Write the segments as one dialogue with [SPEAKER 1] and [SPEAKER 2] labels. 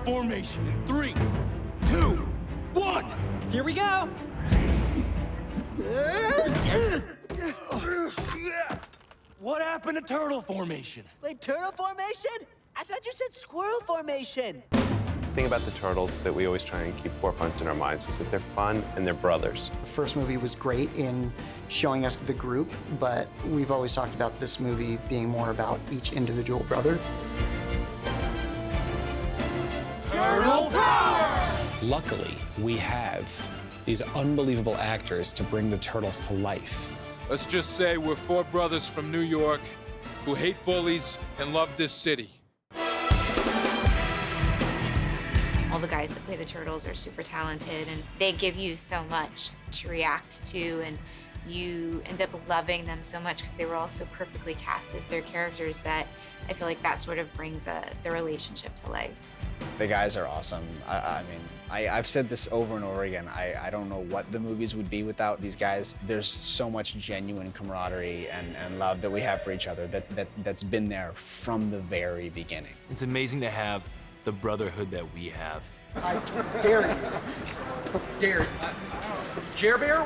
[SPEAKER 1] formation in 3, 2, 1.
[SPEAKER 2] Here we go.
[SPEAKER 1] What happened to turtle formation?
[SPEAKER 3] Wait, turtle formation? I thought you said squirrel formation.
[SPEAKER 4] The thing about the turtles that we always try and keep forefront in our minds is that they're fun and they're brothers.
[SPEAKER 5] The first movie was great in showing us the group, but we've always talked about this movie being more about each individual brother.
[SPEAKER 1] Turtle power!
[SPEAKER 6] Luckily, we have these unbelievable actors to bring the turtles to life.
[SPEAKER 7] Let's just say we're 4 brothers from New York who hate bullies and love this city.
[SPEAKER 8] All the guys that play the turtles are super talented, and they give you so much to react to, and you end up loving them so much because they were all so perfectly cast as their characters that I feel like that sort of brings the relationship to life.
[SPEAKER 9] The guys are awesome. I mean, I've said this over and over again. I don't know what the movies would be without these guys. There's so much genuine camaraderie and love that we have for each other that's been there from the very beginning.
[SPEAKER 10] It's amazing to have the brotherhood that we have.
[SPEAKER 2] I dare you. Dare you. Jer Bear,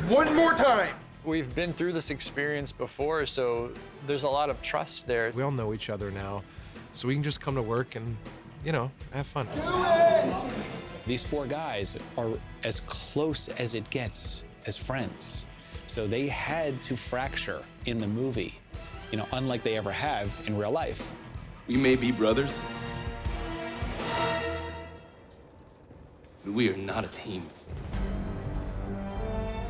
[SPEAKER 2] one more time.
[SPEAKER 11] We've been through this experience before, so there's a lot of trust there.
[SPEAKER 12] We all know each other now, so we can just come to work and, you know, have fun.
[SPEAKER 6] These 4 guys are as close as it gets as friends. So they had to fracture in the movie, you know, unlike they ever have in real life.
[SPEAKER 1] We may be brothers, but we are not a team.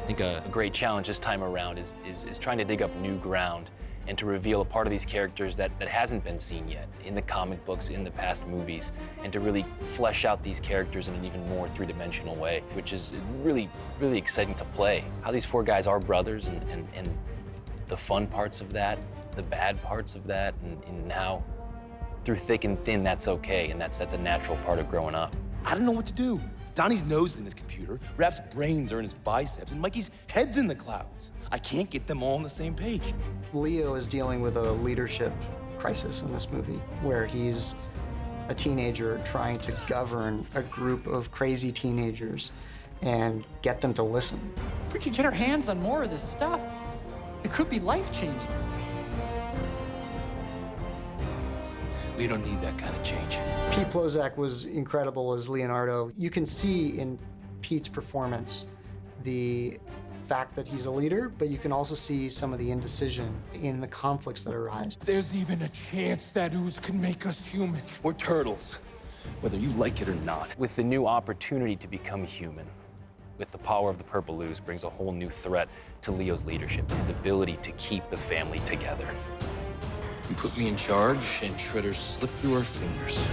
[SPEAKER 10] I think a great challenge this time around is trying to dig up new ground and to reveal a part of these characters that hasn't been seen yet in the comic books, in the past movies, and to really flesh out these characters in an even more 3-dimensional way, which is really, really exciting to play. How these 4 guys are brothers and the fun parts of that, the bad parts of that, and how through thick and thin that's okay, and that's a natural part of growing up.
[SPEAKER 1] I don't know what to do. Donnie's nose is in his computer, Raph's brains are in his biceps, and Mikey's head's in the clouds. I can't get them all on the same page.
[SPEAKER 5] Leo is dealing with a leadership crisis in this movie, where he's a teenager trying to govern a group of crazy teenagers and get them to listen.
[SPEAKER 2] If we could get our hands on more of this stuff, it could be life-changing.
[SPEAKER 1] We don't need that kind of change.
[SPEAKER 5] Pete Plozak was incredible as Leonardo. You can see in Pete's performance the fact that he's a leader, but you can also see some of the indecision in the conflicts that arise.
[SPEAKER 7] There's even a chance that ooze can make us human.
[SPEAKER 1] We're turtles, whether you like it or not.
[SPEAKER 10] With the new opportunity to become human, with the power of the purple ooze brings a whole new threat to Leo's leadership, his ability to keep the family together.
[SPEAKER 1] You put me in charge, and Shredder's slipped through our fingers.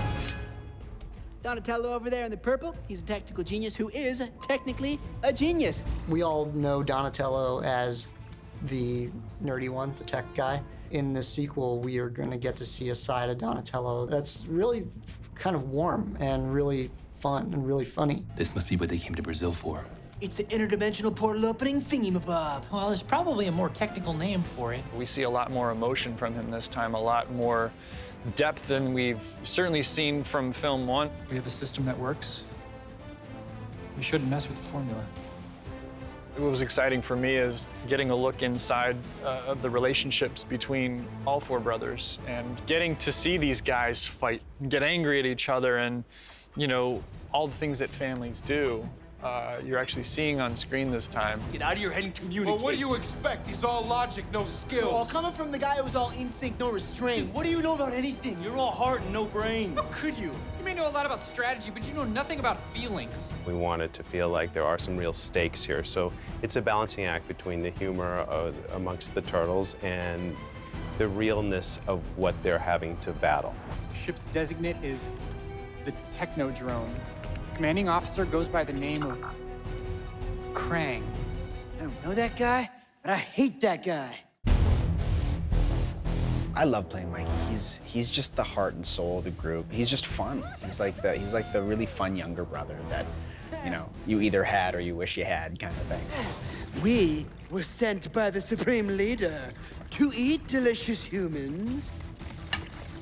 [SPEAKER 3] Donatello over there in the purple, he's a tactical genius who is technically a genius.
[SPEAKER 5] We all know Donatello as the nerdy one, the tech guy. In this sequel, we are going to get to see a side of Donatello that's really kind of warm and really fun and really funny.
[SPEAKER 1] This must be what they came to Brazil for.
[SPEAKER 3] It's the interdimensional portal opening thingy-mabob.
[SPEAKER 2] Well, there's probably a more technical name for it.
[SPEAKER 11] We see a lot more emotion from him this time, a lot more depth than we've certainly seen from film 1.
[SPEAKER 2] We have a system that works. We shouldn't mess with the formula.
[SPEAKER 11] What was exciting for me is getting a look inside of the relationships between all 4 brothers and getting to see these guys fight, get angry at each other, and, you know, all the things that families do. You're actually seeing on screen this time.
[SPEAKER 1] Get out of your head and communicate.
[SPEAKER 7] Well, what do you expect? He's all logic, no skills.
[SPEAKER 3] Oh, coming from the guy who was all instinct, no restraint.
[SPEAKER 1] Dude, what do you know about anything? You're all heart and no brains.
[SPEAKER 2] How could you? You may know a lot about strategy, but you know nothing about feelings.
[SPEAKER 4] We want it to feel like there are some real stakes here, so it's a balancing act between the humor amongst the turtles and the realness of what they're having to battle.
[SPEAKER 13] Ship's designate is the Technodrone. Commanding officer goes by the name of Krang.
[SPEAKER 3] I don't know that guy, but I hate that guy.
[SPEAKER 9] I love playing Mikey. He's just the heart and soul of the group. He's just fun. He's like the really fun younger brother that, you know, you either had or you wish you had kind of thing.
[SPEAKER 3] We were sent by the Supreme Leader to eat delicious humans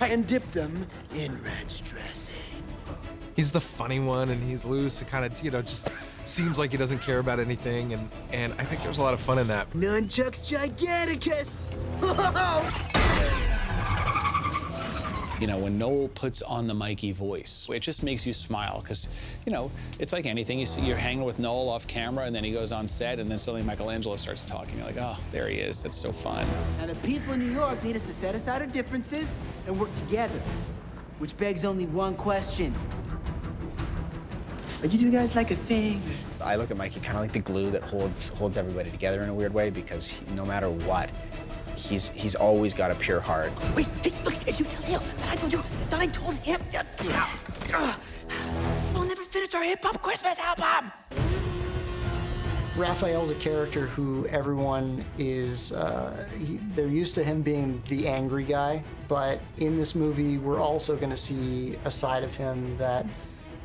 [SPEAKER 3] and dip them in ranch dressing.
[SPEAKER 12] He's the funny one, and he's loose and kind of, just seems like he doesn't care about anything, and I think there's a lot of fun in that.
[SPEAKER 3] Nunchucks Giganticus!
[SPEAKER 6] When Noel puts on the Mikey voice, it just makes you smile because, it's like anything. You're hanging with Noel off camera, and then he goes on set, and then suddenly Michelangelo starts talking. You're like, oh, there he is. That's so fun.
[SPEAKER 3] Now, the people in New York need us to set aside our differences and work together, which begs only one question. Are you two guys like a thing?
[SPEAKER 9] I look at Mikey kind of like the glue that holds everybody together in a weird way because no matter what, he's always got a pure heart.
[SPEAKER 3] Wait, hey, look, if you tell Leo that I told him, we'll never finish our hip-hop Christmas album!
[SPEAKER 5] Raphael's a character who everyone is, they're used to him being the angry guy, but in this movie, we're also gonna see a side of him that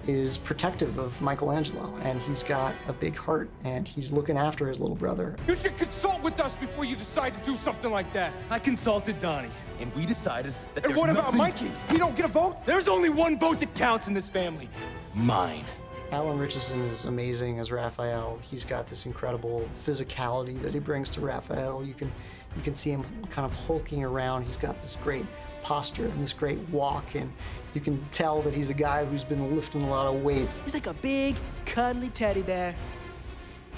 [SPEAKER 5] is protective of Michelangelo, and he's got a big heart, and he's looking after his little brother.
[SPEAKER 1] You should consult with us before you decide to do something like that. I consulted Donnie, and we decided that
[SPEAKER 7] And what about Mikey? He don't get a vote?
[SPEAKER 1] There's only one vote that counts in this family. Mine.
[SPEAKER 5] Alan Richardson is amazing as Raphael. He's got this incredible physicality that he brings to Raphael. You can see him kind of hulking around. He's got this great posture and this great walk, and you can tell that he's a guy who's been lifting a lot of weights.
[SPEAKER 3] He's like a big, cuddly teddy bear.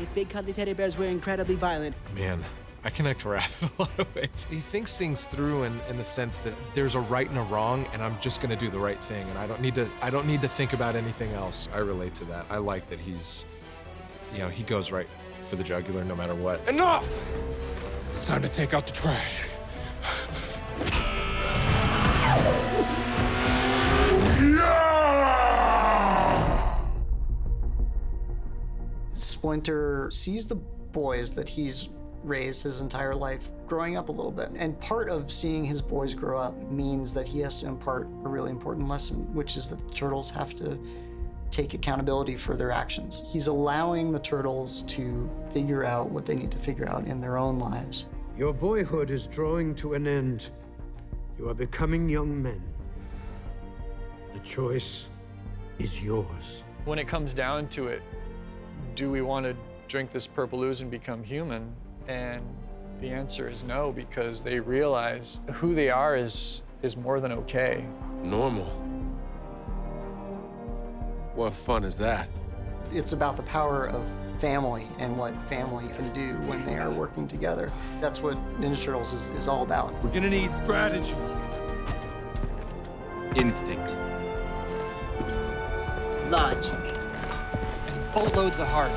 [SPEAKER 3] If big, cuddly teddy bears were incredibly violent.
[SPEAKER 12] Man, I connect to Raph in a lot of ways. He thinks things through in the sense that there's a right and a wrong, and I'm just gonna do the right thing, and I don't need to think about anything else. I relate to that. I like that he's, he goes right for the jugular no matter what.
[SPEAKER 7] Enough! It's time to take out the trash.
[SPEAKER 5] Splinter sees the boys that he's raised his entire life growing up a little bit. And part of seeing his boys grow up means that he has to impart a really important lesson, which is that the turtles have to take accountability for their actions. He's allowing the turtles to figure out what they need to figure out in their own lives.
[SPEAKER 14] Your boyhood is drawing to an end. You are becoming young men. The choice is yours.
[SPEAKER 11] When it comes down to it, do we want to drink this purple ooze and become human? And the answer is no, because they realize who they are is more than okay.
[SPEAKER 12] Normal. What fun is that?
[SPEAKER 5] It's about the power of family and what family can do when they are working together. That's what Ninja Turtles is all about.
[SPEAKER 1] We're gonna need strategy. Instinct.
[SPEAKER 3] Logic.
[SPEAKER 2] And boatloads of heart.